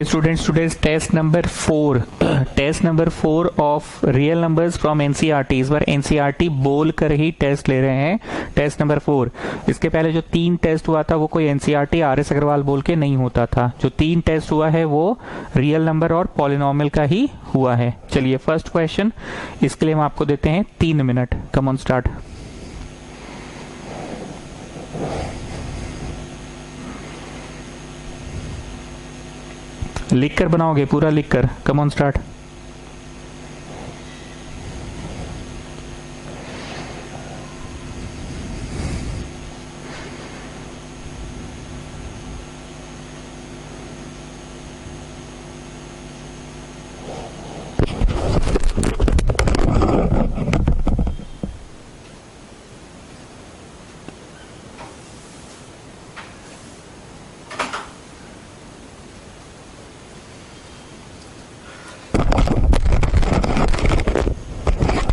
Students, today's test number 4 test number 4 of real numbers from NCERT. इस बार NCERT बोल कर ही टेस्ट ले रहे हैं। टेस्ट नंबर 4, इसके पहले जो 3 टेस्ट हुआ था वो कोई एनसीईआरटी RS अग्रवाल बोल के नहीं होता था। जो 3 टेस्ट हुआ है वो रियल नंबर और पॉलिनोमियल का ही हुआ है। चलिए फर्स्ट क्वेश्चन, इसके लिए हम आपको देते हैं 3 मिनट। Come on start. लिख कर बनाओगे, पूरा लिख कर। Come on start.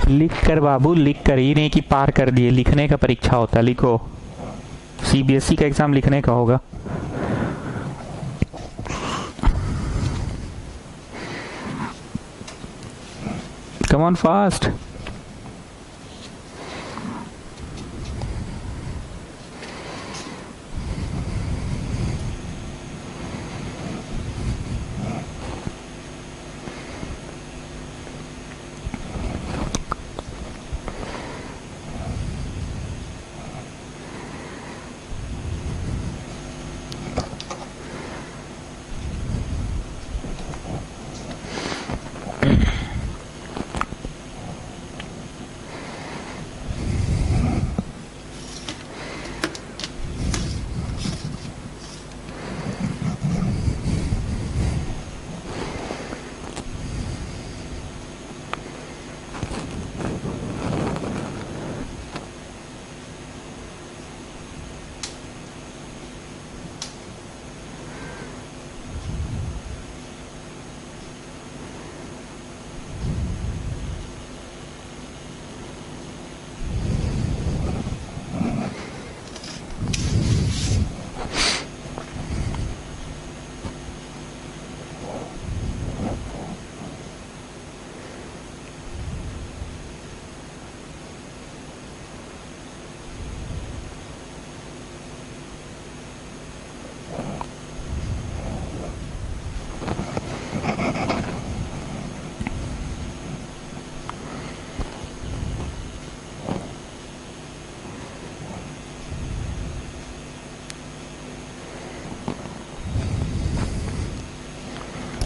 लिख कर बाबू, लिख कर। ये नहीं कि पार कर दिए, लिखने का परीक्षा होता है। लिखो, सीबीएसई का एग्जाम लिखने का होगा। Come on fast.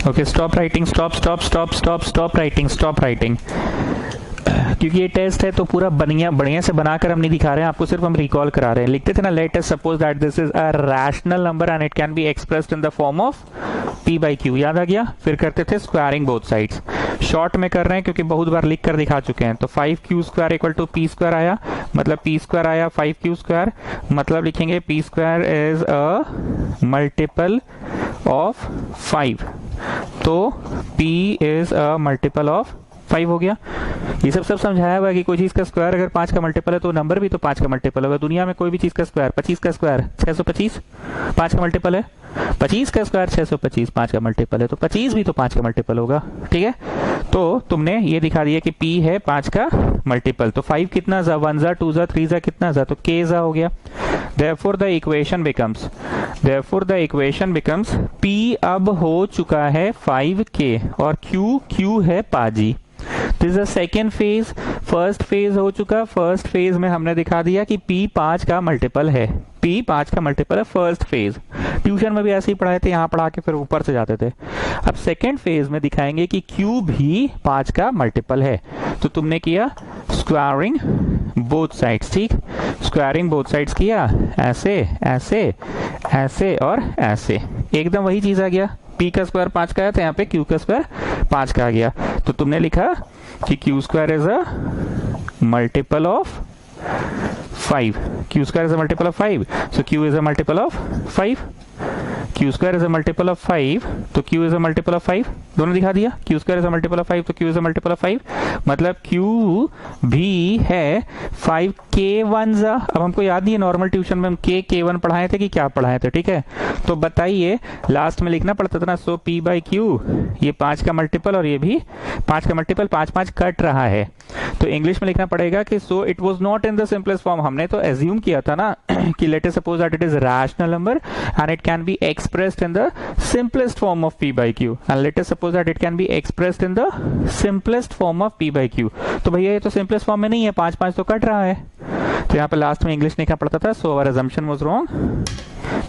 Okay, stop writing, stop writing. क्योंकि ये टेस्ट है तो पूरा बढ़िया से बनाकर हम नहीं दिखा रहे हैं आपको, सिर्फ हम रिकॉल करा रहे हैं। लिखते थे ना, let us suppose that this is a rational number and it can be expressed in the form of p by q। याद आ गया? फिर करते थे स्क्वायरिंग बोथ साइड्स। शॉर्ट में कर रहे हैं क्योंकि बहुत बार लिख कर दिखा चुके हैं। तो 5q² इक्वल टू p² आया, मतलब p² आया 5q², मतलब लिखेंगे p² is a multiple of 5। तो p is a multiple of 5 हो गया। ये सब समझाया हुआ है कि कोई चीज का स्क्वायर अगर 5 का मल्टीपल है तो नंबर भी तो 5 का मल्टीपल होगा। दुनिया में कोई भी चीज का स्क्वायर, 25 का स्क्वायर 625 5 का मल्टीपल है, 25 का स्क्वायर 625 5 का मल्टीपल है, तो 25 भी तो 5 का मल्टीपल होगा। ठीक है, तो तुमने ये दिखा दिया कि p है 5 का मल्टीपल। तो 5 कितना जा, 1 जा, 2 जा, 3 जा, कितना जा, तो k जा हो गया। Therefore the equation becomes p अब हो चुका है 5k और q है पाजी। This is second phase. First phase हो चुका। फर्स्ट फेज में हमने दिखा दिया कि p 5 का मल्टीपल है, p 5 का मल्टीपल है फर्स्ट फेज। ट्यूशन में भी ऐसे ही पढ़ाए थे, यहाँ पढ़ा के फिर ऊपर से जाते थे। अब सेकेंड फेज में दिखाएंगे कि q भी 5 का मल्टीपल है। तो तुमने किया स्क्वायरिंग बोथ साइड्स। ठीक, स्क्वायरिंग बोथ साइड्स किया, ऐसे ऐसे ऐसे और ऐसे, एकदम वही चीज आ गया। p का स्क्वायर 5 का है तो यहाँ पे q का स्क्वायर 5 का आ गया। तो तुमने लिखा कि q² is a multiple of 5। q² is a multiple of 5, so q is a multiple of 5। Q square is a multiple of 5 तो Q is a multiple of 5, दोनों दिखा दिया। Q square is a multiple of 5 तो Q is a multiple of 5, मतलब Q भी है 5 k1। अब हमको याद नहीं है नॉर्मल ट्यूशन में हम k1 पढ़ाए थे कि क्या पढ़ाए थे, ठीक है। तो बताइए लास्ट में लिखना पड़ता था ना, सो p बाई क्यू, ये 5 का मल्टीपल और ये भी 5 का मल्टीपल, 5 5 कट रहा है, तो इंग्लिश में लिखना पड़ेगा कि so it was not in the simplest form. हमने तो एज्यूम किया था ना कि let us suppose that it is rational number and it can be expressed in the simplest form of p by Q, and let us suppose that it can be expressed in the simplest form of p by Q. तो भैया ये तो simplest form में नहीं है, 5 5 तो cut रहा है, तो यहाँ पे लास्ट में इंग्लिश लिखना पड़ता था, so our assumption was wrong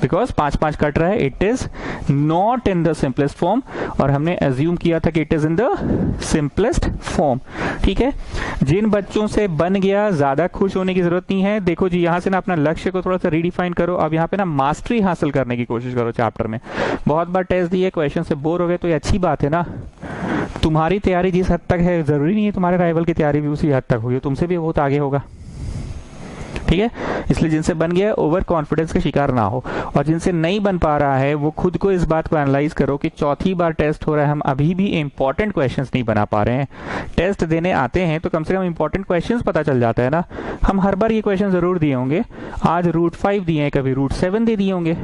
because 5 5 cut रहा है, it is not in the simplest form, और हमने एज्यूम किया था कि it is in the simplest form, ठीक है। जिन बच्चों से बन गया ज्यादा खुश होने की जरूरत नहीं है। देखो जी यहाँ से ना अपना लक्ष्य को थोड़ा सा रीडिफाइन करो, अब यहाँ पे ना मास्टरी हासिल करने की कोशिश करो चैप्टर में। बहुत बार टेस्ट दिए, क्वेश्चन से बोर हो गए, तो ये अच्छी बात है ना। तुम्हारी तैयारी जिस हद तक है जरूरी नहीं है तुम्हारे राइवल की तैयारी भी उसी हद तक होगी, तुमसे भी बहुत आगे होगा, ठीक है। इसलिए जिनसे बन गया ओवर कॉन्फिडेंस का शिकार ना हो, और जिनसे नहीं बन पा रहा है वो खुद को इस बात को एनालाइज करो कि चौथी बार टेस्ट हो रहा है, हम अभी भी इंपॉर्टेंट क्वेश्चंस नहीं बना पा रहे हैं। टेस्ट देने आते हैं तो कम से कम इंपॉर्टेंट क्वेश्चंस पता चल जाता है ना। हम हर बार ये क्वेश्चन जरूर दिए होंगे, आज रूट 5 दिए हैं, कभी रूट 7 दे दिए होंगे,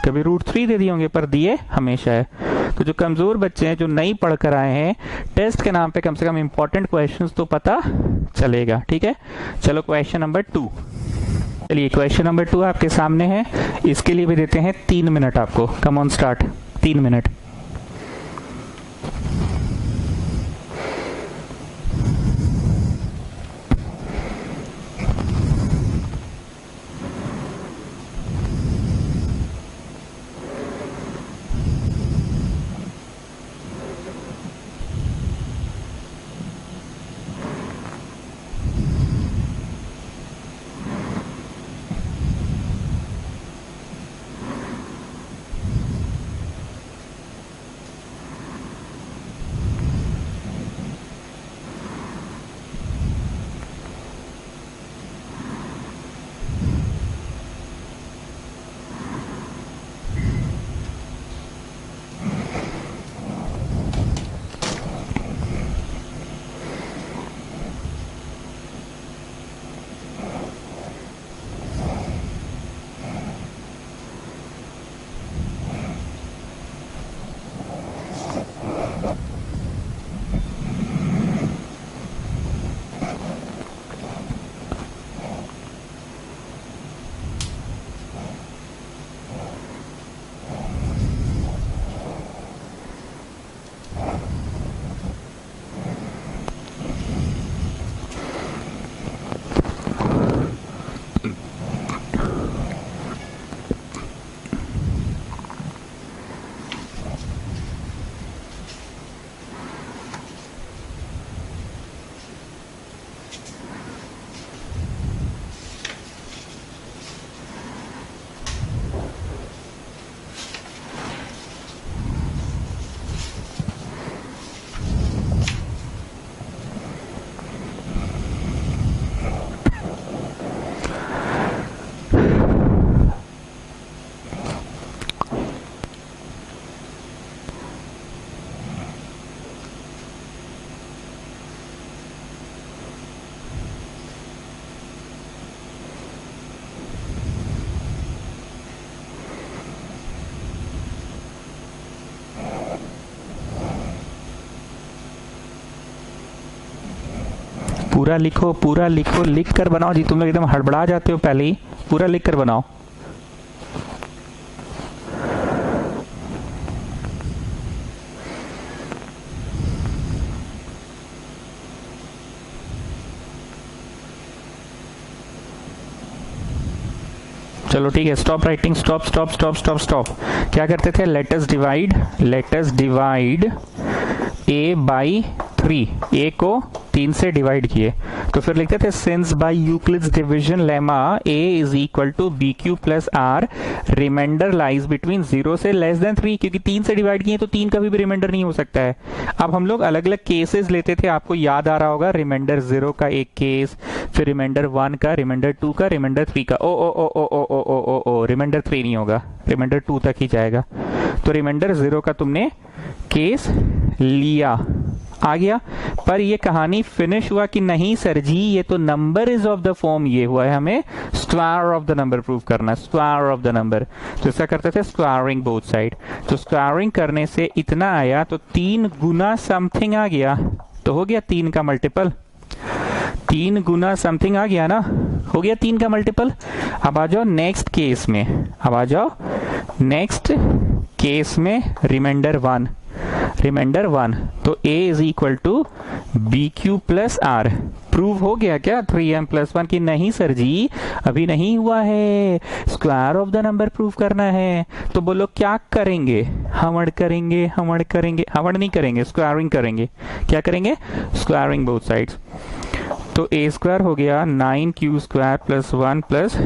कभी रूट 3 दे दिए होंगे, पर दिए हमेशा है। तो जो कमजोर बच्चे हैं, जो नहीं पढ़ कर आए हैं, टेस्ट के नाम पे कम से कम इंपॉर्टेंट क्वेश्चंस तो पता चलेगा, ठीक है। चलो क्वेश्चन नंबर 2, चलिए क्वेश्चन नंबर 2 आपके सामने है, इसके लिए भी देते हैं 3 मिनट आपको। Come on start, 3 minute. पूरा लिखो, पूरा लिखो, लिख कर बनाओ जी। तुम लोग एकदम हड़बड़ा जाते हो पहले ही, पूरा लिख कर बनाओ। चलो ठीक है, stop writing, stop stop stop stop stop. क्या करते थे, late us divide a by 3, a को 3 से डिवाइड किए तो फिर लिखते थे since by Euclid's division lemma a is equal to b q plus r, remainder lies between 0 से लेस देन 3, क्योंकि 3 से डिवाइड किए तो 3 का भी रिमाइंडर नहीं हो सकता है। अब हम लोग अलग अलग केसेस लेते थे, आपको याद आ रहा होगा, रिमाइंडर 0 का एक केस, फिर रिमाइंडर 1 का, रिमाइंडर 2 का, रिमाइंडर 3 का। ओ ओ ओ ओ ओ ओ ओ ओ ओ रिमाइंडर 3 नहीं होगा, रिमाइंडर 2 तक ही जाएगा। तो रिमाइंडर 0 का तुमने केस लिया, आ गया। पर ये कहानी फिनिश हुआ कि नहीं सर जी, ये तो number is of the form, ये हुआ है हमें square of the number prove करना, स्क्वायर ऑफ द नंबर। तो इसका करते थे स्क्वायरिंग बोथ साइड। तो स्क्वायरिंग करने से इतना आया, तो 3 गुना समथिंग आ गया, तो हो गया 3 का मल्टीपल, 3 गुना समथिंग आ गया ना, हो गया 3 का मल्टीपल। अब आ जाओ नेक्स्ट केस में, अब आ जाओ नेक्स्ट केस में, रिमाइंडर 1, रिमाइंडर 1, तो a is equal to b q plus r. Prove हो गया क्या 3m प्लस 1 की? नहीं सर जी, अभी नहीं हुआ है, square of the number prove करना है। तो बोलो क्या करेंगे? हमड़ करेंगे, हमड़ करेंगे, हमड़ नहीं करेंगे, स्क्वायरिंग करेंगे। क्या करेंगे? Squaring both sides. तो a स्क्वायर हो गया 9q square plus 1 plus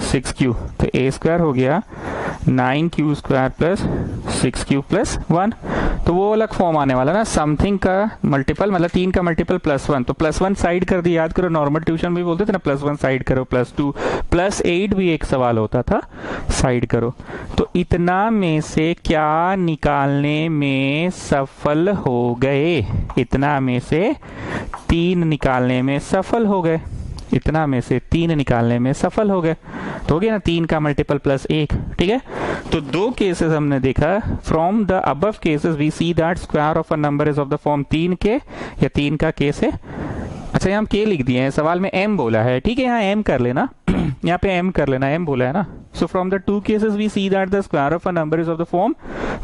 6q, तो a स्क्वायर हो गया 9q square plus 6q plus 1। तो वो अलग फॉर्म आने वाला ना, समथिंग का मल्टीपल मतलब 3 का मल्टीपल प्लस 1, तो प्लस 1 साइड कर दिया, याद करो नॉर्मल ट्यूशन में भी बोलते थे ना प्लस 1 साइड करो, प्लस 2 प्लस 8 भी एक सवाल होता था, साइड करो। तो इतना में से क्या निकालने में सफल हो गए? इतना में से 3 निकालने में सफल हो गए, इतना में से 3 निकालने में सफल हो गए। तो हो गया ना 3 का मल्टीपल प्लस 1, ठीक है। तो 2 केसेस हमने देखा, from the above cases we see that square of a number is of the form 3 k, या 3 का केस है। अच्छा यहाँ हम के लिख दिए हैं, सवाल में m बोला है, ठीक है, यहाँ m कर लेना यहाँ पे m कर लेना, m बोला है ना। So from the 2 cases we see that the square of a number is of the form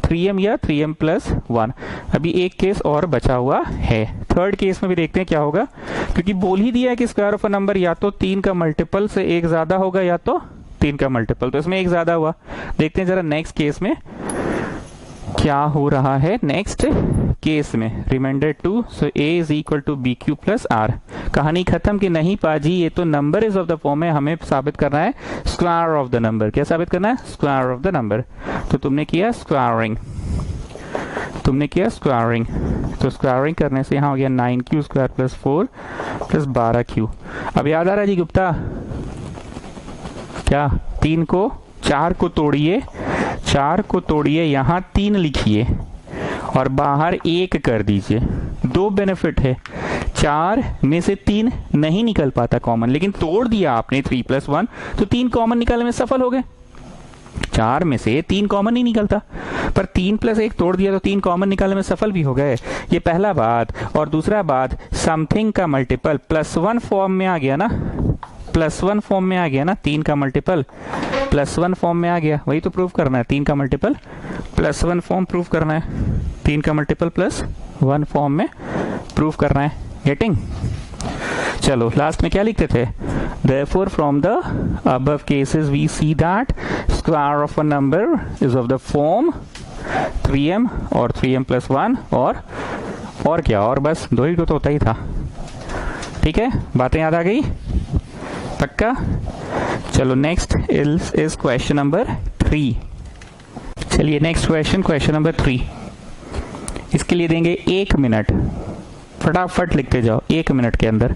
3m या 3m प्लस 1। अभी एक केस और बचा हुआ है, थर्ड केस में भी देखते हैं क्या होगा, क्योंकि बोल ही दिया है कि स्क्वायर ऑफ अ नंबर या तो 3 का मल्टीपल से एक ज्यादा होगा या तो 3 का मल्टीपल, तो इसमें एक ज्यादा हुआ। देखते हैं जरा नेक्स्ट केस में क्या हो रहा है। नेक्स्ट केस में remainder 2, so a is equal to b q plus r. कहानी खत्म कि नहीं पाजी, ये तो number is of the form है, हमें साबित करना है स्क्वायर ऑफ द नंबर। क्या साबित करना है? Square of the number. तो तुमने किया स्क्वायरिंग, तुमने किया स्क्वायरिंग, तो स्क्वायरिंग करने से यहाँ हो गया 9q square plus 4 plus 12q। अब याद आ रहा है जी गुप्ता, क्या 3 को 4 को तोड़िए, 4 को तोड़िए, यहाँ 3 लिखिए और बाहर 1 कर दीजिए। 2 बेनिफिट है, 4 में से 3 नहीं निकल पाता कॉमन, लेकिन तोड़ दिया आपने 3 प्लस 1, तो 3 कॉमन निकालने में सफल हो गए। 4 में से 3 कॉमन नहीं निकलता, पर 3 प्लस 1 तोड़ दिया तो 3 कॉमन निकालने में सफल भी हो गए। ये पहला बात। और दूसरा बात, समथिंग का मल्टीपल प्लस 1 फॉर्म में आ गया ना, प्लस 1 फॉर्म में आ गया ना, 3 का मल्टीपल प्लस 1 फॉर्म में आ गया, वही तो प्रूव करना है, 3 का मल्टीपल प्लस 1 फॉर्म प्रूव करना है, 3 का मल्टीपल प्लस 1 फॉर्म में प्रूव करना है। गेटिंग? चलो लास्ट में क्या लिखते थे? Therefore from the above cases we see that square of a number is of the form 3m और 3m plus 1 और क्या, और बस 2 ही तो होता ही था। ठीक है, बातें याद आ गई? पक्का? चलो नेक्स्ट इज क्वेश्चन नंबर 3। चलिए नेक्स्ट क्वेश्चन, क्वेश्चन नंबर 3। इसके लिए देंगे 1 मिनट, फटाफट लिखते जाओ 1 मिनट के अंदर।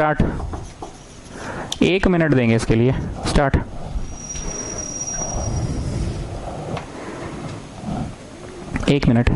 स्टार्ट। 1 मिनट देंगे इसके लिए। स्टार्ट। एक minute.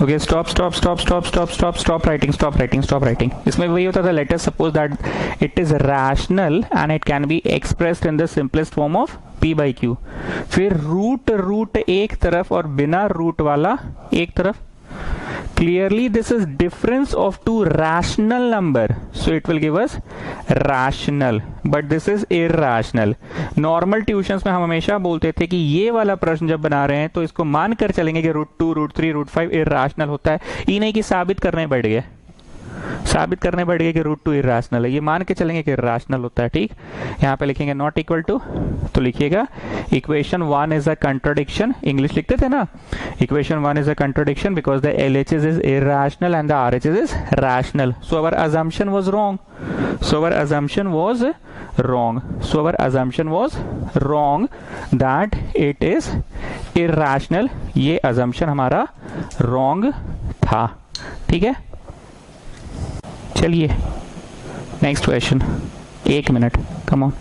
Okay, stop stop stop stop stop stop stop writing, stop writing, stop writing. इसमें वही होता था, let us suppose that it is rational and it can be expressed in the simplest form of p by Q. फिर root एक तरफ और बिना root वाला एक तरफ। Clearly this is difference of two rational number, so it will give us rational, but this is irrational. Normal tuitions में हम हमेशा बोलते थे कि ये वाला प्रश्न जब बना रहे हैं तो इसको मान कर चलेंगे कि √2, √3, √5 irrational होता है। ये नहीं कि साबित करने बैठ गए कि √2 इरेशनल है, ये मान के चलेंगे कि इरेशनल होता है। ठीक, यहाँ पे लिखेंगे नॉट इक्वल टू, तो लिखिएगा equation 1 is a contradiction. English लिखते थे ना, equation 1 is a contradiction because the LHS is irrational and the RHS is rational. So our assumption was wrong. So our assumption was wrong that it is irrational. ये assumption हमारा wrong था। ठीक है, चलिए next question. 1 minute, come on.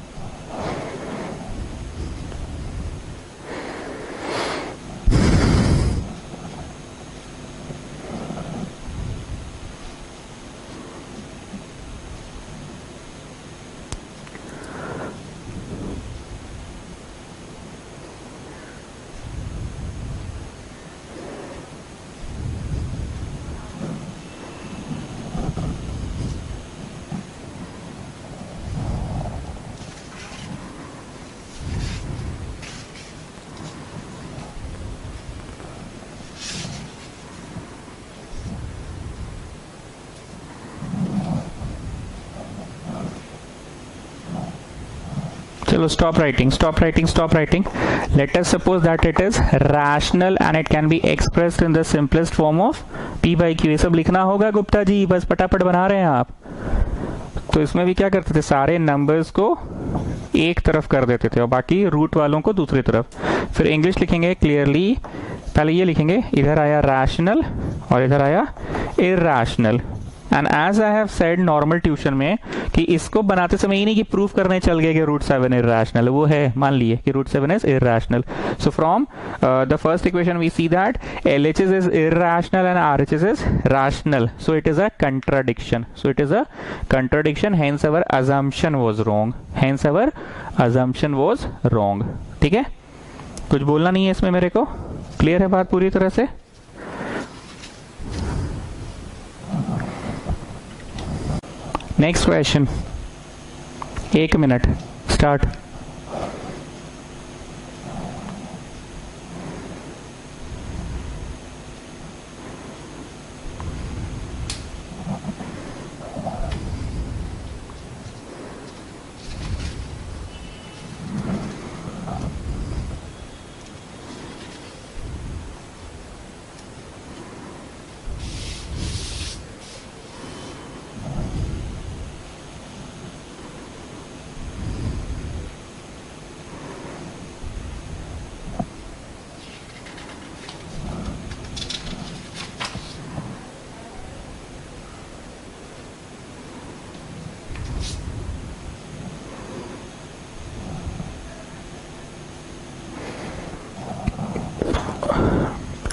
चलो stop writing. Let us suppose that it is rational and it can be expressed in the simplest form of p by q। ये सब लिखना होगा गुप्ता जी, बस फटाफट बना रहे हैं आप। तो इसमें भी क्या करते थे, सारे नंबर्स को एक तरफ कर देते थे और बाकी रूट वालों को दूसरी तरफ। फिर इंग्लिश लिखेंगे क्लियरली, पहले ये लिखेंगे, इधर आया रैशनल और इधर आया irrational. And as I have said normal tuition में कि इसको बनाते समय ये नहीं कि प्रूफ करने चल गए कि √7 इरैशनल, वो है, मान लिए कि √7 is irrational. So from the first equation we see that LHS is irrational and RHS is rational, so it is a contradiction. Hence our assumption was wrong। ठीक है, कुछ बोलना नहीं है इसमें मेरे को, क्लियर है बात पूरी तरह से। Next question, 1 minute, start.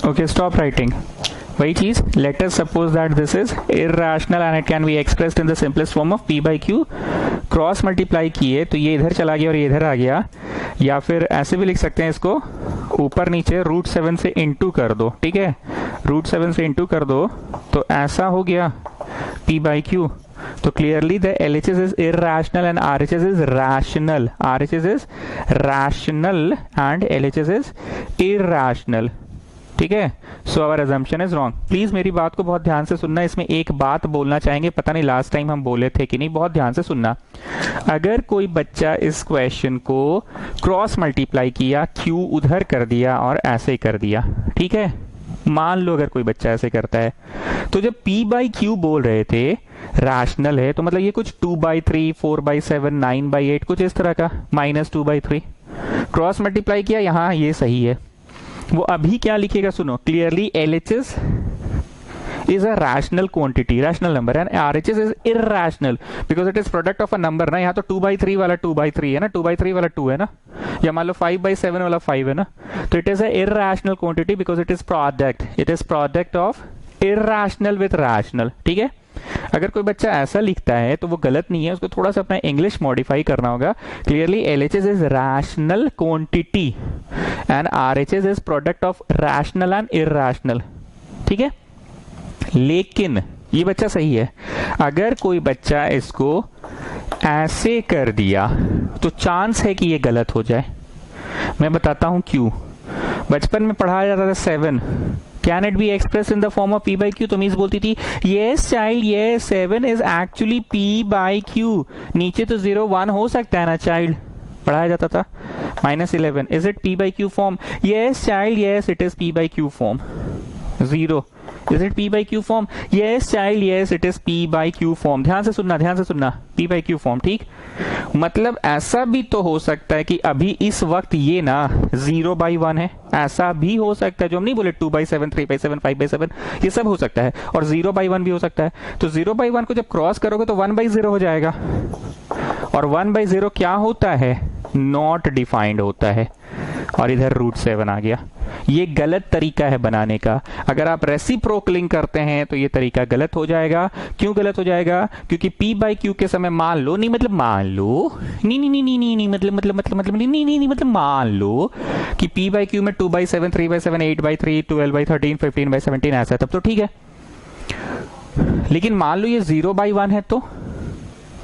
Okay, stop writing. वही चीज, let us suppose that this is irrational and it can be expressed in the simplest form of p by q। Cross multiply किए तो ये इधर चला गया और ये इधर आ गया, या फिर ऐसे भी लिख सकते हैं इसको, ऊपर नीचे रूट 7 से इंटू कर दो, ठीक है, रूट 7 से इंटू कर दो तो ऐसा हो गया p by q. तो clearly the LHS is irrational and RHS is rational. RHS is rational and LHS is irrational. ठीक है, so our assumption is wrong. Please मेरी बात को बहुत ध्यान से सुनना. इसमें एक बात बोलना चाहेंगे, पता नहीं लास्ट टाइम हम बोले थे कि नहीं, बहुत ध्यान से सुनना. अगर कोई बच्चा इस क्वेश्चन को क्रॉस मल्टीप्लाई किया, क्यू उधर कर दिया और ऐसे कर दिया, ठीक है, मान लो अगर कोई बच्चा ऐसे करता है, तो जब p बाई क्यू बोल रहे थे रैशनल है, तो मतलब ये कुछ 2/3, 4/7, 9/8 कुछ इस तरह का, -2/3 क्रॉस मल्टीप्लाई किया, यहाँ ये सही है. वो अभी क्या लिखेगा सुनो, clearly LHS is a rational quantity, rational number, and RHS is irrational because it is product of a number ना. यहाँ तो 2/3 वाला 2/3 है ना, 2/3 वाला 2 है ना, या मान लो 5/7 वाला 5 है ना, तो it is a irrational quantity because it is product of irrational with rational. ठीक है, अगर कोई बच्चा ऐसा लिखता है तो वो गलत नहीं है, उसको थोड़ा सा अपना इंग्लिश मॉडिफाई करना होगा. Clearly LHS is rational quantity and RHS is product of rational and irrational. ठीक है, लेकिन ये बच्चा सही है. अगर कोई बच्चा इसको ऐसे कर दिया तो चांस है कि ये गलत हो जाए. मैं बताता हूं क्यों. बचपन में पढ़ाया जाता था 7, can it be express in the form of p by Q. तो मीन्स बोलती थी येस चाइल्ड, ये 7 is actually p by Q. नीचे तो 0 1 हो सकता है ना चाइल्ड, पढ़ाया जाता था. -11 is it p by Q form. Yes child, yes it is p by Q form. 0 is it p by Q form. Yes child, yes it is p by Q form. ध्यान से सुनना, ध्यान से सुनना, p by Q form. ठीक, मतलब ऐसा भी तो हो सकता है कि अभी इस वक्त ये ना 0/1 है, ऐसा भी हो सकता है. जो हम नहीं बोले 2/7, 3/7, 5/7, ये सब हो सकता है, और 0/1 भी हो सकता है. तो 0/1 को जब क्रॉस करोगे तो 1/0 हो जाएगा, और 1/0 क्या होता है, नॉट डिफाइंड होता है, और इधर √7 आ गया. ये गलत तरीका है बनाने का. अगर आप रेसिप्रोकलिंग करते हैं तो ये तरीका गलत हो जाएगा. क्यों गलत हो जाएगा? क्योंकि p बाई क्यू के समय मान लो, नहीं मतलब मान लो, नहीं मतलब मान लो कि p बाई क्यू में 2/7, 3/7, 8/3, 12/13, 15/17 ऐसा है, तब तो ठीक है. लेकिन मान लो ये 0/1 है तो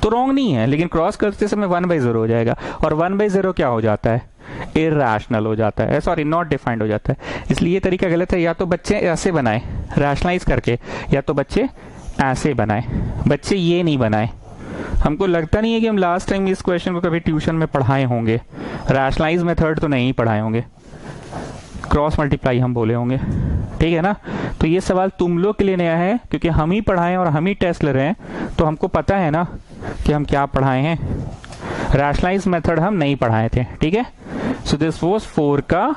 रॉन्ग नहीं है, लेकिन क्रॉस करते समय 1/0 हो जाएगा, और 1/0 क्या हो जाता है, इरैशनल हो जाता है, सॉरी नॉट डिफाइंड हो जाता है. इसलिए ये तरीका गलत है. या तो बच्चे ऐसे बनाए रैशनलाइज करके, या तो बच्चे ऐसे बनाए. बच्चे ये नहीं बनाए. हमको लगता नहीं है कि हम लास्ट टाइम इस क्वेश्चन को कभी ट्यूशन में पढ़ाए होंगे. रैशनलाइज मेथड तो नहीं पढ़ाए होंगे, क्रॉस मल्टीप्लाई हम बोले होंगे. ठीक है ना. तो ये सवाल तुम लोग के लिए नया है, क्योंकि हम ही पढ़ाए और हम ही टेस्ट ले रहे हैं, तो हमको पता है ना कि हम क्या पढ़ाए हैं. रैशनलाइज मेथड हम नहीं पढ़ाए थे. ठीक है, सो दिस वाज 4 का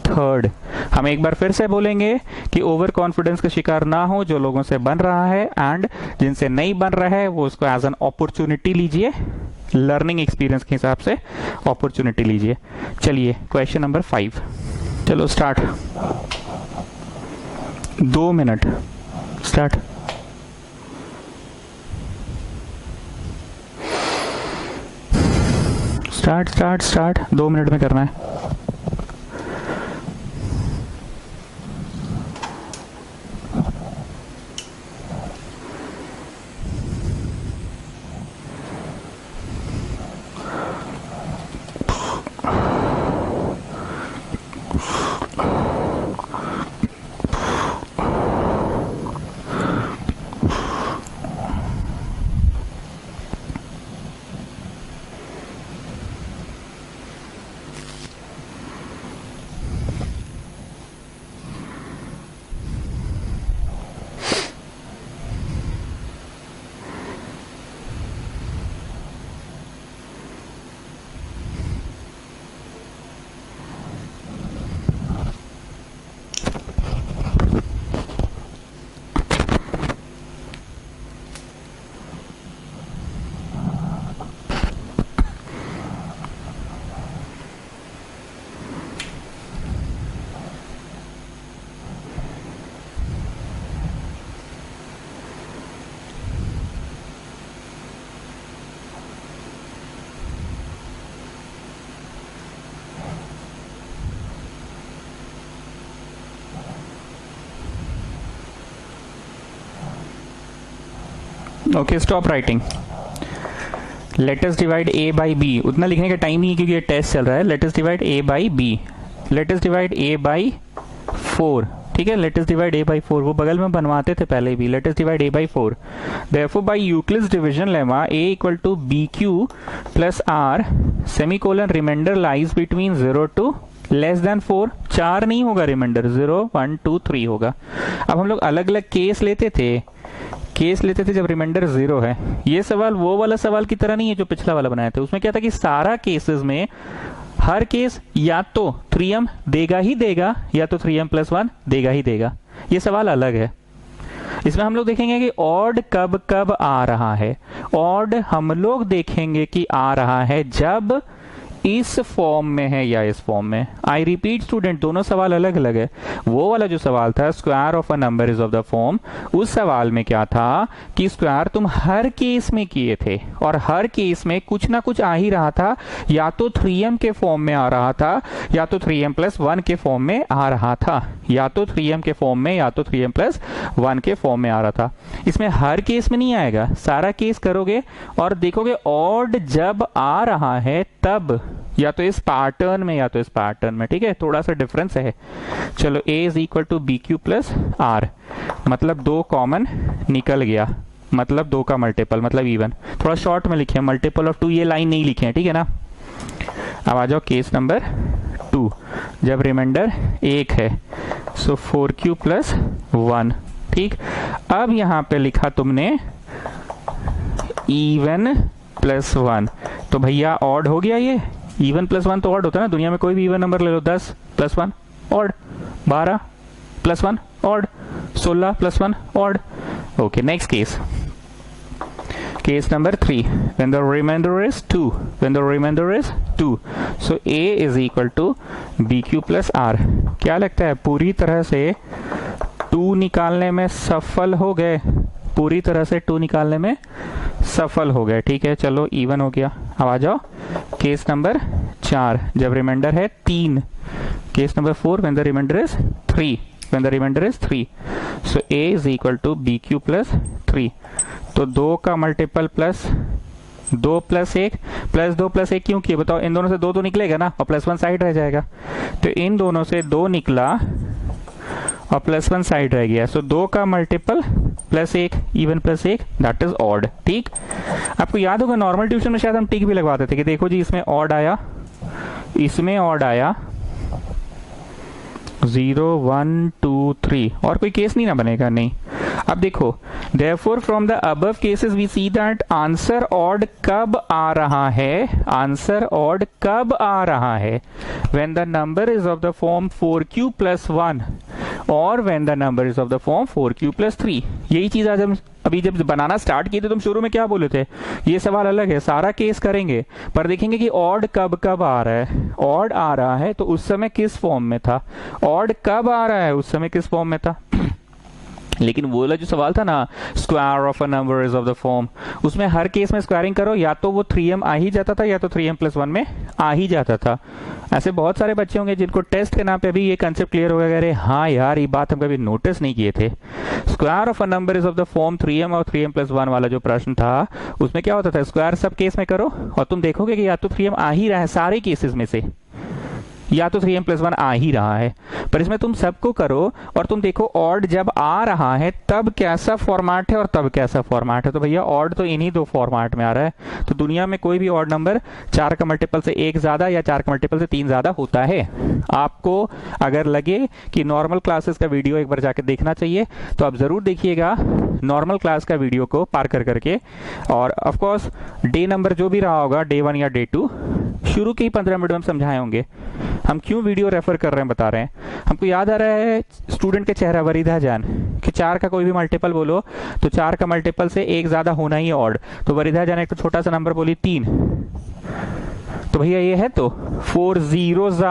3rd. हम एक बार फिर से बोलेंगे कि ओवर कॉन्फिडेंस का शिकार ना हो जो लोगों से बन रहा है, एंड जिनसे नहीं बन रहा है वो उसको एज एन अपॉर्चुनिटी लीजिए, लर्निंग एक्सपीरियंस के हिसाब से अपॉर्चुनिटी लीजिए. चलिए क्वेश्चन नंबर 5. चलो start. 2 minute. Start. Start 2 minute में करना है. Okay, stop writing. Late us divide a by b, उतना लिखने का टाइम नहीं है क्योंकि ये टेस्ट चल रहा है। Let us divide a by b, let us divide a by 4, ठीक है। Let us divide a by 4, वो बगल में बनवाते थे पहले भी। Let us divide a by 4, therefore by Euclid's division lemma a equal to bq plus r semicolon remainder lies between 0 to less than 4। 4 नहीं होगा रिमाइंडर, 0 1 2 3 होगा। अब हम लोग अलग अलग केस लेते थे जब रिमाइंडर 0 है। ये सवाल वो वाला सवाल की तरह नहीं है जो पिछला वाला बनाया था। उसमें क्या था कि सारा केसेस में हर केस या तो 3m देगा ही देगा या तो 3m प्लस 1 देगा ही देगा। ये सवाल अलग है। इसमें हम लोग देखेंगे कि ऑड कब कब आ रहा है। ऑड हम लोग देखेंगे कि आ रहा है जब इस फॉर्म में है या इस फॉर्म में। आई रिपीट स्टूडेंट, दोनों सवाल अलग अलग है। वो वाला जो सवाल था square of a number is of the form, उस सवाल में क्या था कि स्क्वायर तुम हर केस में किए थे और हर केस में कुछ ना कुछ आ ही रहा था। या तो 3m के फॉर्म में आ रहा था या तो 3m प्लस 1 के फॉर्म में आ रहा था, या तो 3m के फॉर्म में या तो 3m प्लस 1 के फॉर्म में आ रहा था। इसमें हर केस में नहीं आएगा, सारा केस करोगे और देखोगे ऑड जब आ रहा है तब, या तो इस पैटर्न में या तो इस पैटर्न में, ठीक है। थोड़ा सा डिफरेंस है। चलो a is equal to b q plus r, मतलब 2 कॉमन निकल गया, मतलब 2 का मल्टीपल मतलब इवन। थोड़ा शॉर्ट में लिखे, मल्टीपल ऑफ 2 ये लाइन नहीं लिखे हैं, ठीक है ना। अब आ जाओ केस नंबर 2, जब रिमाइंडर 1 है। सो 4q प्लस 1, ठीक। अब यहां पे लिखा तुमने इवन प्लस 1, तो भैया ऑड हो गया। ये इवन प्लस 1 तो ऑड होता है ना, दुनिया में कोई भी इवन नंबर ले लो। 10 plus 1 odd, 12 plus 1 odd, 16 plus 1 odd. Okay, next case, case number 3, when the remainder is 2, when the remainder is 2, so a is equal to bq plus r। क्या लगता है, पूरी तरह से 2 निकालने में सफल हो गए, पूरी तरह से 2 निकालने में सफल हो गए, ठीक है। चलो इवन हो गया। अब आ जाओ केस नंबर 4, जब रिमाइंडर है 3। Case number 4, when the remainder is 3, when the remainder is 3, so a is equal to bq plus 3। तो 2 का multiple plus 2 plus 1 plus 2 plus 1 क्यों किया बताओ। इन दोनों से 2 तो निकलेगा ना और प्लस 1 साइड रह जाएगा, तो इन दोनों से 2 निकला और प्लस 1 साइड रह गया। सो 2 का multiple plus 1, even plus 1, that is odd, ठीक। आपको याद होगा नॉर्मल ट्यूशन में शायद हम टिक भी लगवाते थे कि देखो जी इसमें ऑड आया, इसमें ऑड आया, 0 1 2 3, और कोई केस नहीं ना बनेगा, नहीं। अब देखो, therefore from the above cases we see that answer odd कब आ रहा है, आंसर ऑड कब आ रहा है, when the number is of the form 4q plus 1 और when the number is of the form 4q plus 3। यही चीज आज हम अभी जब बनाना स्टार्ट किए थे, तुम शुरू में क्या बोले थे, ये सवाल अलग है, सारा केस करेंगे पर देखेंगे कि ऑड कब कब आ रहा है। ऑड आ रहा है तो उस समय किस फॉर्म में था, ऑड कब आ रहा है उस समय किस फॉर्म में था। लेकिन वो वाला जो सवाल था ना, square of a number is of the form, उसमें हर केस में स्क्वायरिंग करो, या तो वो 3m आ ही जाता था या तो 3m प्लस 1 में आ ही जाता था। ऐसे बहुत सारे बच्चे होंगे जिनको टेस्ट के नाम पे अभी ये कंसेप्ट क्लियर हो गया, अरे हाँ यार ये बात हम कभी नोटिस नहीं किए थे। Square of a number is of the form 3m और 3m प्लस 1 वाला जो प्रश्न था, उसमें क्या होता था, स्क्वायर सब केस में करो और तुम देखोगे कि या तो 3m आ ही रहा है सारे केसेस में से, या तो 3m प्लस 1 आ ही रहा है। पर इसमें तुम सबको करो और तुम देखो ऑड जब आ रहा है तब कैसा फॉर्मेट है और तब कैसा फॉर्मेट है। तो भैया ऑड तो इन्हीं 2 फॉर्मेट में आ रहा है। तो दुनिया में कोई भी ऑड नंबर 4 का मल्टीपल से 1 ज्यादा या 4 का मल्टीपल से 3 ज्यादा होता है। आपको अगर लगे कि नॉर्मल क्लासेस का वीडियो एक बार जाके देखना चाहिए तो आप जरूर देखिएगा नॉर्मल क्लास का वीडियो को पार कर करके। और ऑफ कोर्स डे नंबर जो भी रहा होगा, डे 1 या डे 2, शुरू के ही 15 मिनट में समझाए होंगे। हम क्यों वीडियो रेफर कर रहे हैं बता रहे हैं। हमको याद आ रहा है स्टूडेंट के चेहरा वरीदा जान कि 4 का कोई भी मल्टीपल बोलो तो 4 का मल्टीपल से 1 ज्यादा होना ही ऑड। तो वरीदा जान एक तो छोटा सा नंबर बोली 3, तो भैया ये है तो 4 zeros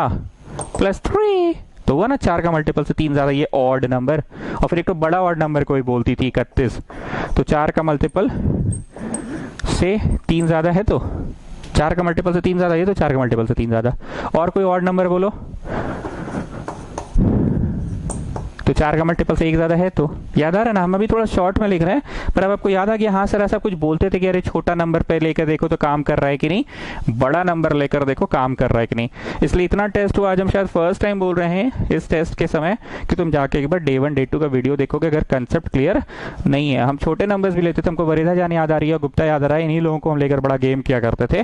प्लस 3, तो वो ना 4 का मल्टीपल से 3 ज्यादा, ये ऑड नंबर। और फिर एक तो बड़ा ऑड नंबर कोई बोलती थी 31, तो 4 का मल्टीपल से 3 ज्यादा है, तो 4 का मल्टीपल से 3 ज्यादा, ये तो 4 का मल्टीपल से 3 ज्यादा। और कोई ऑड नंबर बोलो, तो तो 4 का मल्टीपल से 1 ज़्यादा है, तो याद आ रहा है ना, हम अभी थोड़ा शॉर्ट में लिख रहे हैं, पर अब आपको याद आ गया। हाँ सर ऐसा कुछ बोलते थे कि अरे छोटा नंबर पे लेकर देखो तो काम कर रहा है कि नहीं, बड़ा नंबर लेकर देखो काम कर रहा है कि नहीं। इसलिए इतना टेस्ट हुआ, आज हम शायद फर्स्ट टाइम बोल रहे हैं इस टेस्ट के समय कि तुम जाके एक बार डे 1 डे 2 का वीडियो देखोगे अगर कंसेप्ट क्लियर नहीं है। हम छोटे नंबर्स भी लेते थे, हमको वरीदा जान याद आ रही है, गुप्ता याद आ रहा है, इन्हीं लोगों को हम लेकर बड़ा गेम किया करते थे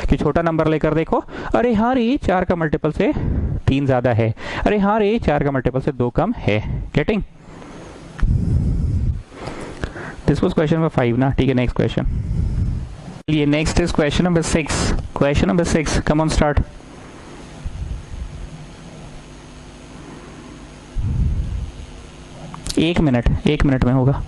कि छोटा नंबर लेकर देखो, अरे हाँ रे 4 का मल्टीपल से 3 ज्यादा है, अरे हाँ रे 4 का मल्टीपल से 2 कम है। Getting? This was question number 5 ना, ठीक है। नेक्स्ट क्वेश्चन, ये next is question number 6। Question number 6, come on start. एक मिनट में होगा।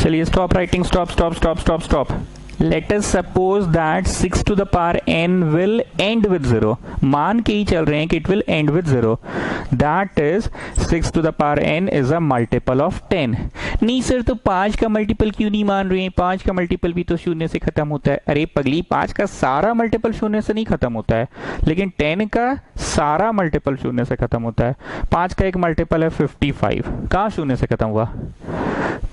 चलिए stop writing, stop. Let us suppose that 6 to the power n will end with 0. मान के ही चल रहे हैं कि it will end with 0. That is 6 to the power n is a multiple of 10. नहीं सर तो 5 का मल्टीपल क्यों नहीं मान रहे हैं? 5 का मल्टीपल भी तो शून्य से खत्म होता है। अरे पगली, 5 का सारा मल्टीपल शून्य से नहीं खत्म होता है, लेकिन 10 का सारा मल्टीपल शून्य से खत्म होता है। 5 का एक मल्टीपल है 55, कहाँ शून्य से खत्म हुआ?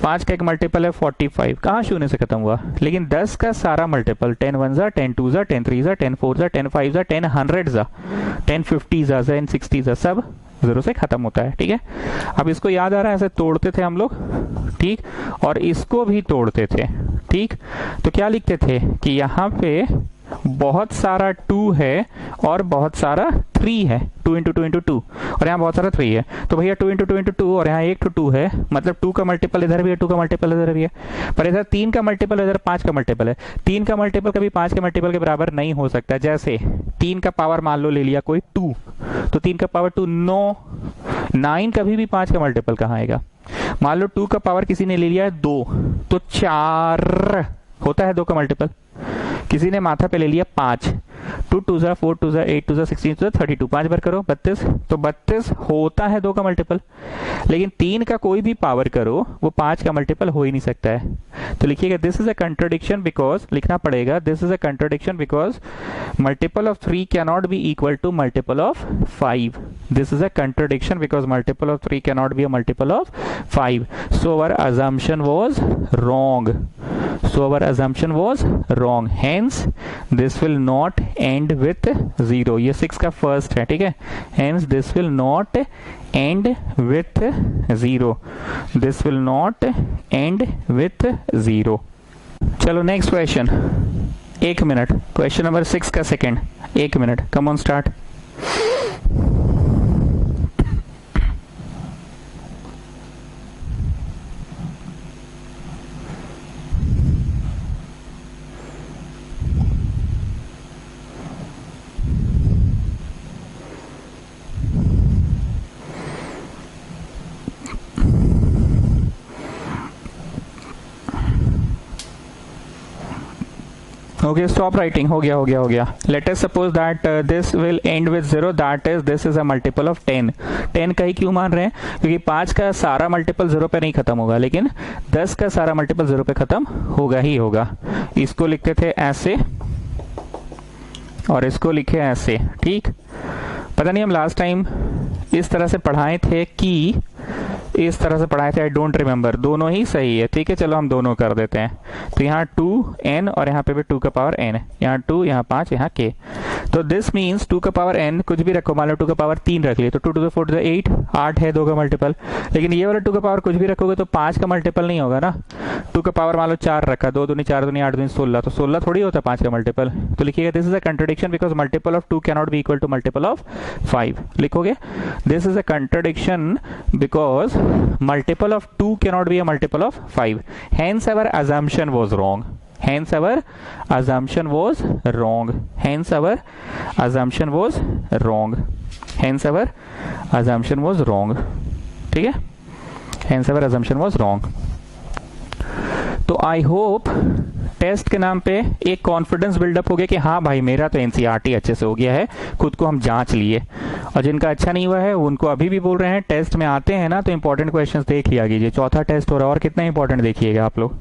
5 का एक मल्टीपल है 45, कहाँ शून्य से खत्म हुआ? लेकिन 10 का सारा मल्टीपल 10 1 जा, 10 2 जा, 10 3 जा, 10 4 जा, 10 5 जा, 10 100 जा, 10 50 जा, 10 60 जा, सब 0 से खत्म होता है। ठीक है, अब इसको याद आ रहा है, ऐसे तोड़ते थे हम लोग, ठीक, और इसको भी तोड़ते थे। ठीक, तो क्या लिखते थे कि यहाँ पे बहुत सारा 2 है और बहुत सारा 3 है, 2 इंटू 2 इंटू 2, और यहाँ बहुत सारा 3 है, तो भैया 2 इंटू 2 इंटू 2, और यहाँ एक तो 2 है, मतलब 2 का मल्टीपल इधर भी है, 2 का मल्टीपल इधर भी है, पर इधर 3 का मल्टीपल, इधर 5 का मल्टीपल है। 3 का मल्टीपल कभी 5 के मल्टीपल के बराबर नहीं हो सकता। जैसे 3 का पावर मान लो ले लिया कोई 2, तो 3 का पावर 2 9, 9 कभी भी 5 का मल्टीपल कहाँ आएगा? मान लो 2 का पावर किसी ने ले लिया है 2, तो 4 होता है 2 का मल्टीपल। किसी ने माथा पे ले लिया 5, 2 2 जा, 4 2 जा, 8 2 जा, 16 2 जा, 32, 5 बार करो 32, तो 32 होता है 2 का मल्टीपल। लेकिन 3 का कोई भी पावर करो वो 5 का मल्टीपल हो ही नहीं सकता है। तो लिखिएगा this is a contradiction because, लिखना पड़ेगा this is a contradiction because multiple of 3 cannot be equal to multiple of 5। This is a contradiction because multiple of 3 cannot be a multiple of 5। So our assumption was wrong. So our assumption was wrong. Hence this will not end with 0. ये 6 का first है, ठीक है। Hence this will not end with 0. This will not end with 0. चलो next question, 1 minute. Question number 6 का second, 1 minute. Come on start. Okay, stop writing. हो गया. Let us suppose that this will end with 0. That is, this is a multiple of 10. 10 का ही क्यों मान रहे हैं? क्योंकि 5 का सारा मल्टीपल 0 पे नहीं खत्म होगा, लेकिन 10 का सारा मल्टीपल 0 पे खत्म होगा ही होगा। इसको लिखते थे ऐसे और इसको लिखे ऐसे। ठीक, पता नहीं हम लास्ट टाइम इस तरह से पढ़ाए थे कि इस तरह से पढ़ाए थे, आई डोंट रिमेम्बर। दोनों ही सही है, ठीक है, चलो हम दोनों कर देते हैं। तो यहाँ 2n और यहाँ पे भी 2 का पावर n, यहाँ 2, यहाँ 5, यहाँ k। तो दिस मीन्स 2 का पावर n कुछ भी रखो, मान लो 2 का पावर 3 रख लिए तो 2 to the 4 to the 8, 8 है 2 का मल्टीपल। लेकिन ये वाला 2 का पावर कुछ भी रखोगे तो 5 का मल्टीपल नहीं होगा ना। 2 का पावर मान लो 4 रखा, 2 दूनी 4 दूनी 8 दूनी 16, तो 16 थोड़ी होता 5 का मल्टीपल। तो लिखिएगा this is a contradiction because multiple of 2 cannot be equal to multiple of 5। लिखोगे this is a contradiction because multiple of 2 cannot be a multiple of 5. Hence our assumption was wrong. Hence our assumption was wrong. Hence our assumption was wrong. Hence our assumption was wrong. ठीक है, Hence our assumption was wrong. तो I hope test के नाम पे एक confidence buildup हो गया कि हाँ भाई मेरा तो एनसीईआरटी अच्छे से हो गया है, खुद को हम जांच लिए। और जिनका अच्छा नहीं हुआ है उनको अभी भी बोल रहे हैं टेस्ट में आते हैं ना तो इंपॉर्टेंट क्वेश्चंस देख लिया कीजिए। चौथा टेस्ट हो रहा है और कितना इंपॉर्टेंट देखिएगा आप लोग।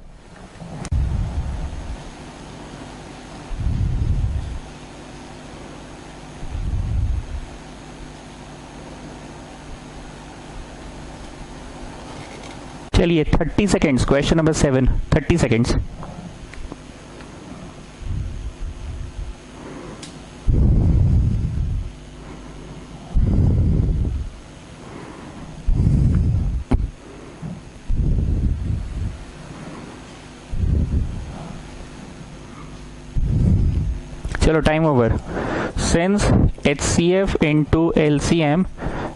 चलिए 30 सेकेंड्स, क्वेश्चन नंबर 7, 30 सेकेंड्स। चलो time over. Since HCF into LCM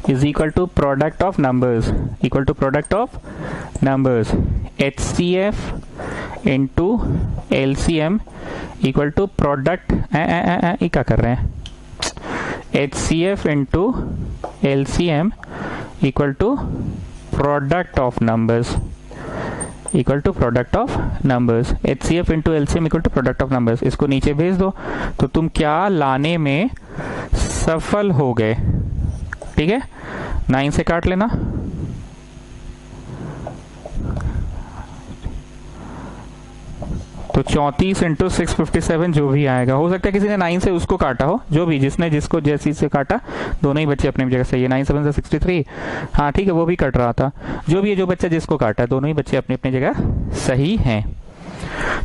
is equal to product of numbers, equal to product of numbers, HCF into LCM equal to product ये क्या कर रहे हैं, HCF into LCM equal to product of numbers, equal to product of numbers. HCF into LCM equal to product of numbers. इसको नीचे भेज दो तो तुम क्या लाने में सफल हो गए। ठीक है, 9 से काट लेना। तो 34 इंटू 657 जो भी आएगा, हो सकता है किसी ने 9 से उसको काटा हो, जो भी जिसने जिसको जैसी से काटा, दोनों ही बच्चे अपनी जगह सही है। 9 7 से 63, हाँ ठीक है, वो भी कट रहा था। जो भी है, जो बच्चा जिसको काटा, दोनों ही बच्चे अपनी अपनी जगह सही हैं।